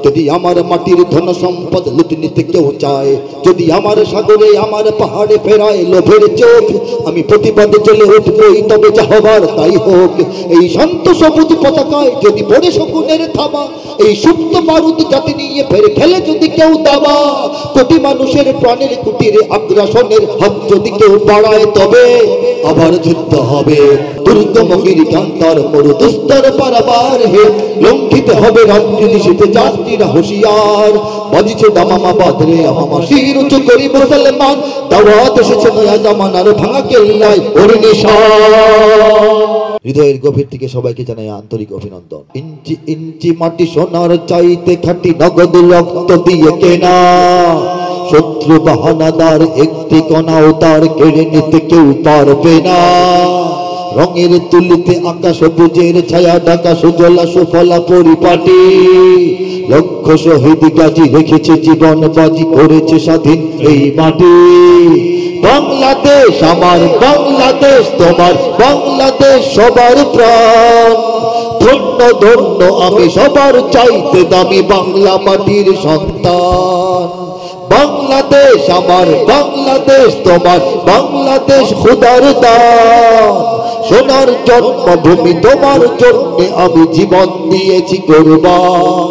যদি আমার মাটির ধন সম্পদ লুটে নিতে কেউ চায়, যদি আমার সাগরে আমার পাহাড়ে ফেরায় লোভের চোখ, আমি প্রতিবাদে চলে উঠবই, তবে যা হবার তাই হোক। এই শান্ত সবুজ পতাকায় যদি পড়ে শকুনের থাবা, এই সুপ্ত বারুদ জাতি নিয়ে ফের খেলে যদি কেউ দাবা, কোটি মানুষের প্রাণের কুটিরে আগ্রাসনের হাত যদি কেউ বাড়ায়, তবে আবার যুদ্ধ হবে। দুর্গম গিরিকান্তার মরু দুস্তর পারাবার হে, লঙ্ঘিত হবে রাত্রি নিশীথে যাত্রীরা হুঁশিয়ার। বাজিছে দামামা বাদরে আমামা, শির উঁচু করি মুসলমান, দাওয়াত এসেছে নয়া জামানার ভাঙা কেল্লায় ওর নিশান। হৃদয়ের গভীর থেকে সবাইকে জানাই আন্তরিক অভিনন্দন। ইঞ্চি ইঞ্চি মাটি সোনার চাইতে খাঁটি, নগদ রক্ত দিয়ে কেনা। শত্রু বাহানাদার একটি কণাও তার কেড়ে নিতে কেউ পারবে না। রঙের তুলিতে আকাশ সবুজের ছায়া ঢাকা, সুজলা সুফলা পরিপাটি। লক্ষ শহীদ গাজী রেখেছে জীবন বাজি, করেছে স্বাধীন এই মাটি। বাংলাদেশ আমার, বাংলাদেশ তোমার, বাংলাদেশ সবার প্রাণ। ধন্য ধন্য আমি সবার চাইতে দামি বাংলা মাটির সন্তান। বাংলাদেশ আমার, বাংলাদেশ তোমার, বাংলাদেশ খোদার দান। সোনার জন্মভূমি তোমার জন্য আমি জীবন দিয়েছি কোরবান।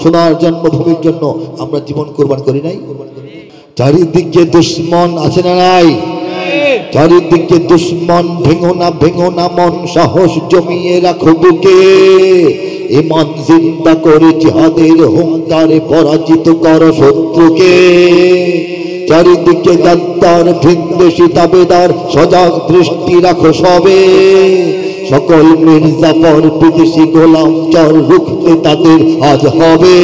সোনার জন্মভূমির জন্য আমরা জীবন কোরবান করি নাই? চারিদিকে দুশ্মন আছে না নাই? চারিদিকে দুশ্মন, ভেঙো না মন, সাহস জমিয়ে রাখো বুকে। ইমান জিন্দা করে জিহাদের হুঙ্কারে পরাজিত করো শত্রুকে। চারিদিকে গাদ্দার ভিনদেশী দাবেদার, সজাগ দৃষ্টি রাখো সবে। সকল মির্জাফর বিদেশি গোলাম চর, রুখতে তাদের আজ হবে।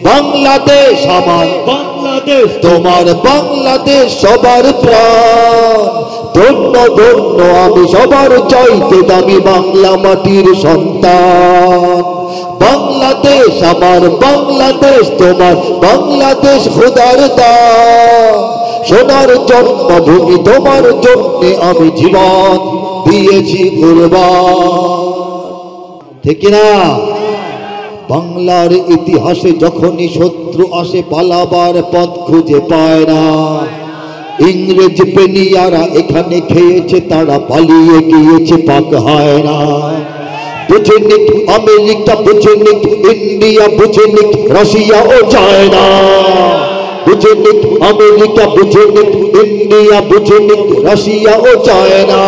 বাংলাদেশ আমার, বাংলাদেশ তোমার, বাংলাদেশ সবার প্রাণ। ধন্য ধন্য আমি সবার চাইতে দামি বাংলা মাটির সন্তান। বাংলাদেশ আমার, বাংলাদেশ তোমার, বাংলাদেশ খোদার দান। সোনার জন্মভূমি তোমার জন্য আমি জীবন দিয়েছি কোরবান। ঠিক না? বাংলার ইতিহাসে যখনই শত্রু আসে, পালাবার পথ খুঁজে পায় না। ইংরেজ বেনিয়ারা এখানে খেয়েছে, তারা পালিয়ে গিয়েছে পাক হয় না। বুঝে নিক আমেরিকা, বুঝে নিক ইন্ডিয়া, বুঝে নিক রাশিয়া ও চায়না। বুঝে নিক আমেরিকা, বুঝে নিক ইন্ডিয়া, বুঝে নিক রাশিয়া ও চায়না।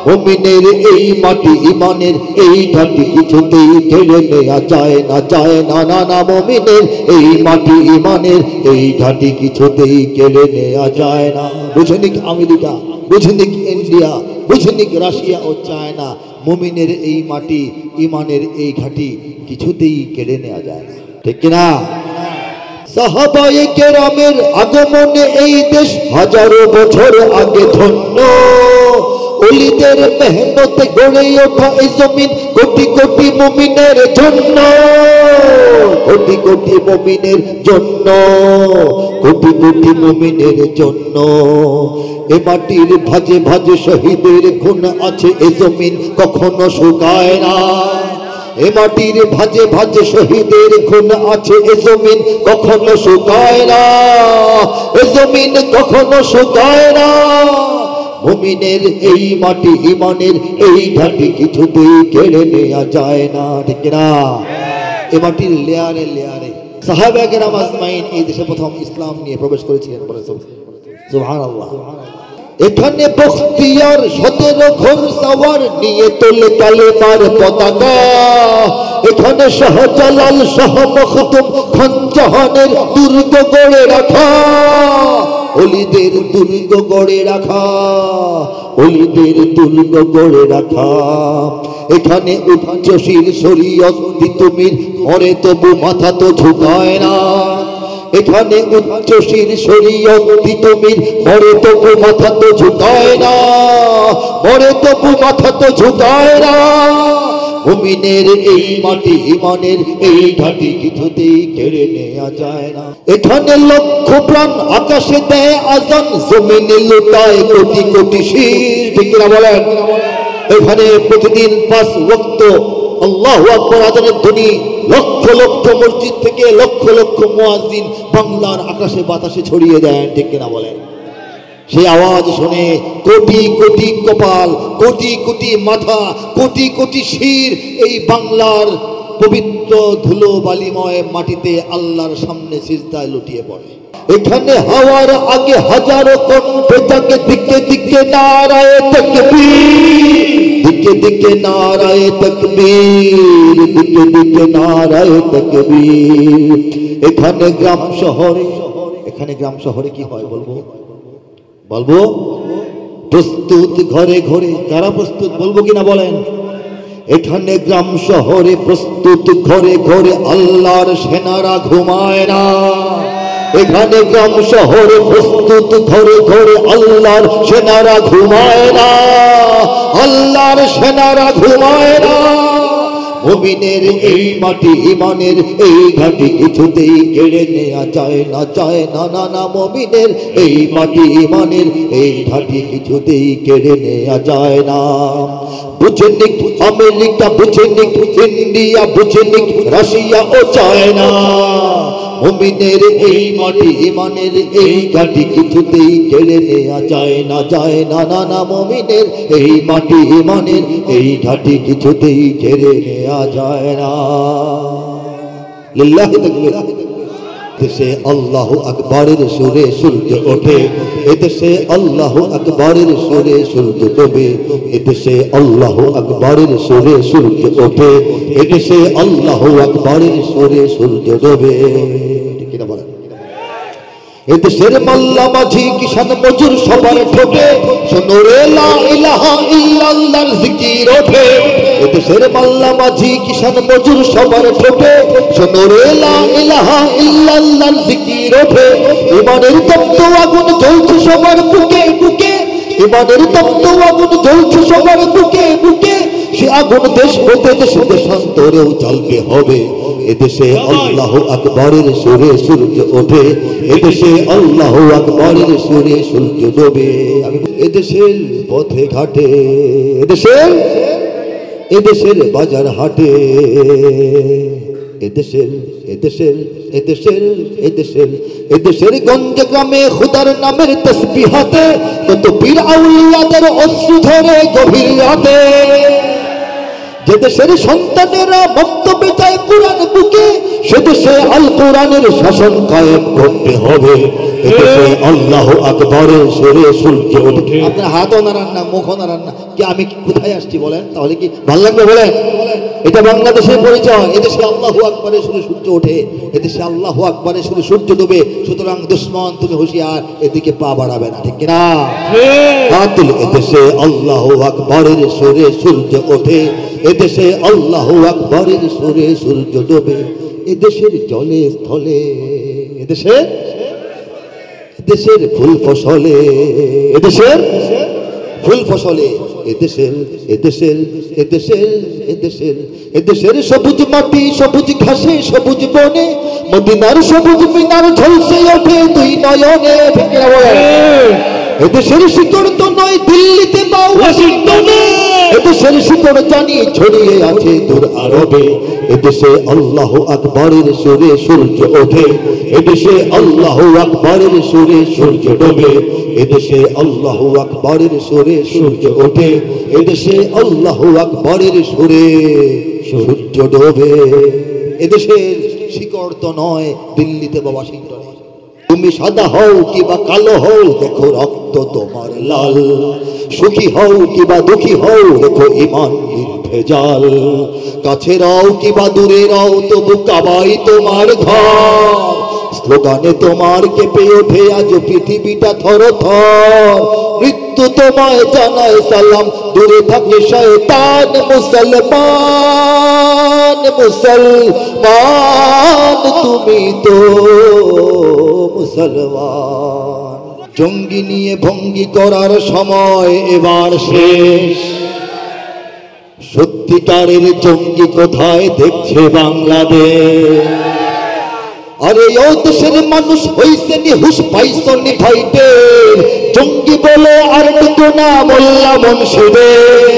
মুমিনের এই মাটি, ইমানের এই ঘাটি কিছুতেই কেড়ে নেওয়া যায় না, যায় না, না না। মুমিনের এই মাটি, ইমানের এই ঘাটি কিছুতেই কেড়ে নেওয়া যায় না। বুঝে নিক আমেরিকা, বুঝে নিক ইন্ডিয়া, বুঝে নিক রাশিয়া ও চায়না। মুমিনের এই মাটি, ইমানের এই ঘাটি কিছুতেই কেড়ে নেওয়া যায় না। ঠিক কিনা? সাহাবায়ে কেরামের আগমনে এই দেশ হাজারো বছর আগে ধন্য। ওলিদের মেহনতে গড়ে ওঠা এই জমিন কোটি কোটি মুমিনের জন্য। কোটি কোটি মুমিনের জন্য, কোটি কোটি মুমিনের জন্য। এ মাটির ভাজে ভাজে শহীদের খুন আছে, এ জমিন কখনো শুকায় না। এ মাটির ভাজে ভাজে শহীদের খুন আছে, এ জমিন কখনো শুকায় না। এ জমিন কখনো শুকায় না। মুমিনের এই মাটি, ইমানের এই ঘাটি কিছুতেই কেড়ে নেওয়া যায় না। ঠিক না? এ মাটির লেয়ারে লেয়ারে সাহাবায়ে কেরাম আজমাইন এই দেশে প্রথম ইসলাম নিয়ে প্রবেশ করেছিলেন। সুবহানাল্লাহ। এখানে বখতিয়ার 17 ঘোড়সওয়ার নিয়ে তোলে কালেমার পতাকা। এখানে শাহজালাল, শাহ মখদুম, খান জাহানের দুর্গ গড়ে রাখা। ওলিদের দুর্গ গড়ে রাখা, ওলিদের দুর্গ গড়ে রাখা। এখানে উচ্চশীল শরীয়ত তিতুমির, মরে তবু মাথা তো ঝুঁকায় না। এখানে উচ্চশীল শরীয়ত তিতুমির, মরে তবু মাথা তো ঝুঁকায় না। মরে তবু মাথা তো ঝুঁকায় না। মুমিনের এই মাটি, ইমানের এই ঘাটি কিছুতেই কেড়ে নেওয়া যায় না। এখানে লক্ষ প্রাণ আকাশে দেয় আজান, জমিনে লুটায় কোটি কোটি শির। ঠিক না বলেন? এখানে প্রতিদিন 5 ওয়াক্ত আল্লাহু আকবার আজানের ধ্বনি, লক্ষ লক্ষ মসজিদ থেকে লক্ষ লক্ষ মুয়াজ্জিন বাংলার আকাশে বাতাসে ছড়িয়ে দেন, ঠিক কিনা বলেন? সেই আওয়াজ শুনে কোটি কোটি কপাল, কোটি কোটি মাথা, কোটি কোটি শির এই বাংলার পবিত্র ধুলো বালিময় মাটিতে আল্লাহর সামনে সিজদায় লুটিয়ে পড়ে। এখানে হাওয়ার আগে হাজারো কণ্ঠ থাকে, দিকে দিকে নারায়ে তাকবীর, দিকে দিকে নারায়ে তাকবীর, দিকে দিকে নারায়ে তাকবীর। এখানে গ্রাম শহরে, এখানে গ্রাম শহরে কি হয় বলবো? বলবো প্রস্তুত ঘরে ঘরে, কারা প্রস্তুত বলবো কিনা বলেন? এখানে গ্রাম শহরে প্রস্তুত ঘরে ঘরে, আল্লাহর সেনারা ঘুমায় না। এখানে গ্রাম শহরে প্রস্তুত ঘরে ঘরে, আল্লাহর সেনারা ঘুমায় না, আল্লাহর সেনারা ঘুমায় না। মুমিনের এই মাটি, ইমানের এই ঘাটি কিছুতেই কেড়ে নেওয়া যায় না, যায় না, না না। মুমিনের এই মাটি, ইমানের এই ঘাটি কিছুতেই কেড়ে নেওয়া যায় না। বুঝে নিক আমেরিকা, বুঝে নিক ইন্ডিয়া, বুঝে নিক রাশিয়া ও চায়না, মুমিনের এই মাটি, ইমানের এই ঘাটি কিছুতেই কেড়ে নেওয়া যায় না, যায় না, না না। মুমিনের এই মাটি, ইমানের এই ঘাটি কিছুতেই কেড়ে নেওয়া যায় না। লিল্লাহি তাকবীর। দেশে আল্লাহু আকবারের সুরে সূর্য ওঠে, এদেশে আল্লাহু আকবারের সুরে সূর্য ডোবে। এদেশে আল্লাহু আকবারের সুরে সূর্য ওঠে, এদেশে আল্লাহু আকবারের সুরে সূর্য ডোবে। ঠিক না বলেন? এদেশের মাল্লা মাঝি কিষান মজুর সবার ঠোঁটে শোনো রে লা ইলাহা ইল্লাল্লাহর জিকির ওঠে। এদেশের মাল্লা মাঝি কিষান মজুর সবার ঠোঁটে শোনো রে লা ইলাহা ইল্লাল্লাহর জিকির ওঠে। ইমানের তপ্ত আগুন জ্বলছে সবার বুকে বুকে, ইমানের তপ্ত আগুন জ্বলছে সবার বুকে বুকে। সে আগুন দেশ হতে দেশে দেশান্তরেও জ্বলবে হবে। এদেশে আল্লাহু আকবারের সুরে সূর্য ওঠে, এদেশে আল্লাহু আকবারের সুরে সূর্য ডোবে। এদেশের পথে ঘাটে, এদেশের এদেশের বাজার হাটে, এদেশের এদেশের এদেশের এদেশের এদেশের গঞ্জে গ্রামে খুদার নামের তাসবিহাতে কত পীর আউলিয়াদের অশ্রু ঝরে গভীর রাতে। যে দেশের সন্তানেরা বক্তব্য চায় কোরআন বুকে, সে দেশে আল কোরআনের শাসন কায়েম করতে হবে। এদেশে আল্লাহু আকবারের সুরে সূর্য ওঠে। আপনার হাতও নাড়ান না, মুখও নাড়ান না, কি আমি কোথায় আসছি বলেন? তাহলে কি ভালো লাগবে বলেন? এটা বাংলাদেশের পরিচয়। এদেশে আল্লাহু আকবারের সুরে সূর্য ওঠে, এদেশে আল্লাহু আকবারের সুরে সূর্য ডোবে। সুতরাং দুশমন তুমি হুঁশিয়ার, এদিকে পা বাড়াবে না, ঠিক কিনা? হাত তুলে। এদেশে আল্লাহু আকবারের সুরে সূর্য ওঠে, এদেশে আল্লাহু আকবারের সুরে সূর্য ডোবে। এদেশের জলে স্থলে, এদেশের এদেশের ফুল ফসলে, এদেশের ফুল ফসলে, এদেশের এদেশের এদেশের এদেশের এদেশের সবুজ মাটি, সবুজ ঘাসে, সবুজ বনে, মদিনার সবুজ মিনার ঝলসে ওঠে দুই নয়নে। এদেশের শিকড় তো নয় দিল্লিতে বা ওয়াশিংটনে, এদেশের শিকড় জানি ছড়িয়ে আছে দূর আরবে। এদেশে আল্লাহু আকবারের সুরে সূর্য ওঠে, এদেশে আল্লাহু আকবারের সুরে সূর্য ডোবে। এদেশে আল্লাহু আকবারের সুরে সূর্য ওঠে, এদেশে আল্লাহু আকবারের সুরে সূর্য ডোবে। এদেশের শিকড় তো নয় দিল্লিতে বা ওয়াশিংটনে। তুমি সাদা হও কিবা কালো হও, দেখো রক্ত তোমার লাল। সুখী হও কিবা দুঃখী হও, দেখো ঈমান নির্ভেজাল। কাছে রও কিবা দূরে রও, তবু কাবাই তোমার ঘর। স্লোগানে তোমার কেঁপে ওঠে আজ পৃথিবীটা থর থর। মৃত্যু তোমায় জানায় সালাম, দূরে থাকে শয়তান। মুসলমান মুসলমান তুমি তো মুসলমান। জঙ্গি নিয়ে ভঙ্গি করার সময় এবার শেষ। সত্যিকারের জঙ্গি কোথায় দেখছে বাংলাদেশ? আরে ও দেশের মানুষ হইছে নিহুশ, পাইছো নিভাইটের। জঙ্গি বলে আর ডুকো না মোল্লা মুন্সিদের।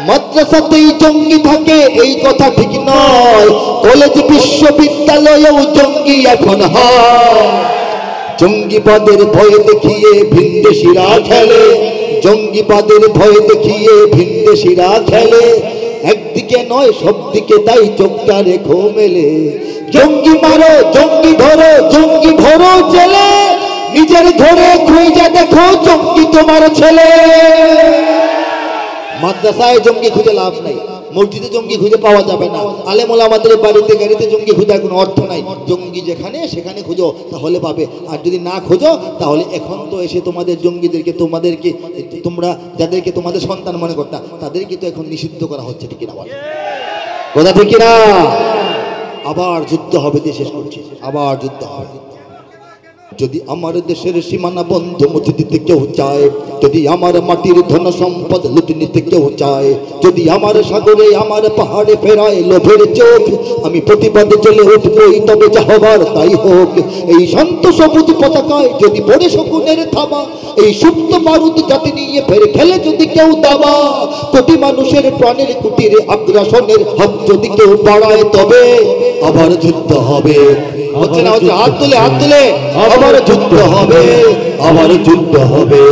মাদ্রাসাতেই জঙ্গি থাকে এই কথা ঠিক নয়, কলেজ বিশ্ববিদ্যালয়েও জঙ্গি এখন হয়। জঙ্গিবাদের ভয় দেখিয়ে ভিনদেশীরা খেলে, জঙ্গিবাদের ভয় দেখিয়ে ভিনদেশীরা খেলে, একদিকে নয় সব দিকে তাই চোখটা রেখো মেলে। জঙ্গি মারো জঙ্গি ধরো জঙ্গি ভরো জেলে, নিজের ঘরে খুঁজে দেখো জঙ্গি তোমার ছেলে। মাদ্রাসায় জঙ্গি খুঁজে লাভ নাই, মসজিদে জঙ্গি খুঁজে পাওয়া যাবে না, আলেম ওলামাদের বাড়িতে গাড়িতে জঙ্গি খোঁজার কোনো অর্থ নাই। জঙ্গি যেখানে সেখানে খুঁজো তাহলে পাবে, আর যদি না খোঁজো তাহলে এখন তো এসে তোমাদের জঙ্গিদেরকে তোমরা যাদেরকে তোমাদের সন্তান মনে করতা তাদেরকে তো এখন নিষিদ্ধ করা হচ্ছে, ঠিক না কথা ঠিক না? আবার যুদ্ধ হবে, দিয়ে শেষ করছি, আবার যুদ্ধ হবে। যদি আমার দেশের সীমানা বন্ধ মুছে দিতে কেউ চায়, যদি আমার মাটির ধন সম্পদ লুটে নিতে কেউ চায়, যদি আমার সাগরে আমার পাহাড়ে ফেরায় লোভের চোখ, আমি প্রতিবাদে চলে উঠবই তবে যা হবার তাই হোক। এই শান্ত সবুজ পতাকায় যদি পড়ে শকুনের থাবা, এই সুপ্ত বারুদ জাতি নিয়ে ফের খেলে যদি কেউ দাবা, কোটি মানুষের প্রাণের কুটিরে আগ্রাসনের হাত যদি কেউ বাড়ায় তবে আবার যুদ্ধ হবে। হচ্ছে না হচ্ছে? হাত তুলে হাত তুলে, আবার যুদ্ধ হবে, আবার যুদ্ধ হবে,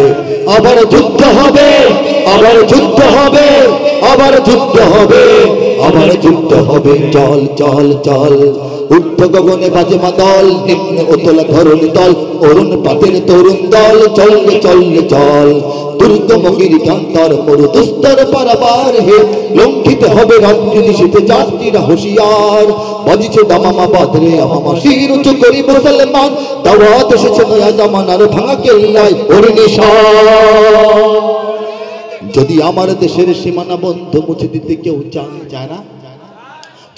আবার যুদ্ধ হবে, আবার যুদ্ধ হবে, আবার যুদ্ধ হবে, আবার যুদ্ধ হবে। চল চল চল উদ্ধ গগনে বাজে মাদল, নিম্ন উতলা ধরণী তল, অরুণ পাতের তরুণ দল, চললে চললে চল দুর্গম গিরিকান্তর মরু দুস্তর পারাবার হে, লঙ্ঘিত হবে রাত্রি নিশীতে যাত্রীরা হুঁশিয়ার, বাজিছে দামামা বাদরে আমামা শির উঁচু করি মুসলমান, দাওয়াত এসেছে নয়া জামানার ভাঙা কেল্লায় ওর নিশান। যদি আমার দেশের সীমানা বন্ধ মুছে দিতে কেউ চায় না,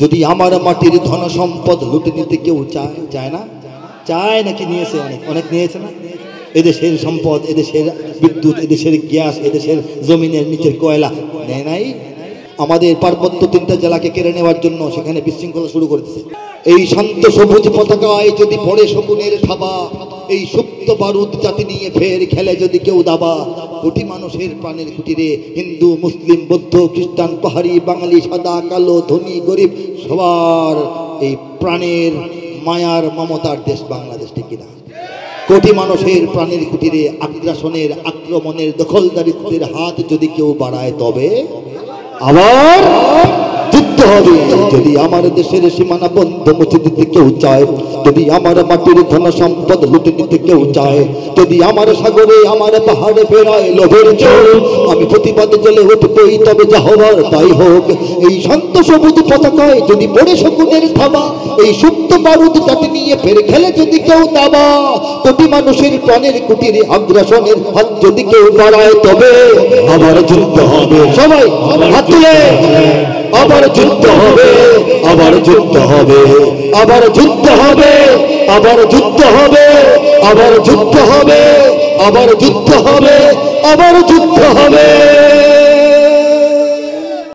যদি আমার মাটির ধন সম্পদ লুটে নিতে কেউ চায় না, চায় নাকি নিয়েছে, অনেক অনেক নিয়েছে না? এদেশের সম্পদ, এদেশের বিদ্যুৎ, এদেশের গ্যাস, এদেশের জমিনের নিচের কয়লা নেয় নাই? আমাদের পার্বত্য 3টা জেলাকে কেড়ে নেওয়ার জন্য সেখানে বিশৃঙ্খলা শুরু করেছে। এই শান্ত সবুজ পতাকায় যদি পড়ে শকুনের থাবা, এই সুপ্ত বারুদ জাতি নিয়ে ফের খেলে যদি কেউ দাবা, কোটি মানুষের প্রাণের কুটিরে হিন্দু মুসলিম বৌদ্ধ খ্রিস্টান পাহাড়ি বাঙালি সাদা কালো ধনী গরিব সবার এই প্রাণের মায়ার মমতার দেশ বাংলাদেশ, ঠিক কিনা? কোটি মানুষের প্রাণের কুটিরে আগ্রাসনের আক্রমণের দখলদারিত্বের হাত যদি কেউ বাড়ায় তবে আবার যুদ্ধ হবে। যদি আমার দেশের সীমানা বন্ধ মুছে দিতে কেউ চায়, যদি আমার মাটির ধন সম্পদ লুটে নিতে কেউ চায়, যদি আমার সাগরে আমার পাহাড়ে ফেরায় লোভের চোখ, আমি প্রতিবাদে চলে উঠবই তবে যা হবার তাই হোক। এই শান্ত সবুজ পতাকায় যদি পড়ে শকুনের থাবা, এই সুপ্ত বারুদ জাতি নিয়ে ফের খেলে যদি কেউ দাবা, কোটি মানুষের প্রাণের কুটিরে আগ্রাসনের হাত যদি কেউ বাড়ায় তবে আবার যুদ্ধ হবে। সবাই হাত তুলে, আবার যুদ্ধ হবে, আবার যুদ্ধ হবে, আবার যুদ্ধ হবে, আবার যুদ্ধ হবে, আবার যুদ্ধ হবে, আবার যুদ্ধ হবে, আবার যুদ্ধ হবে।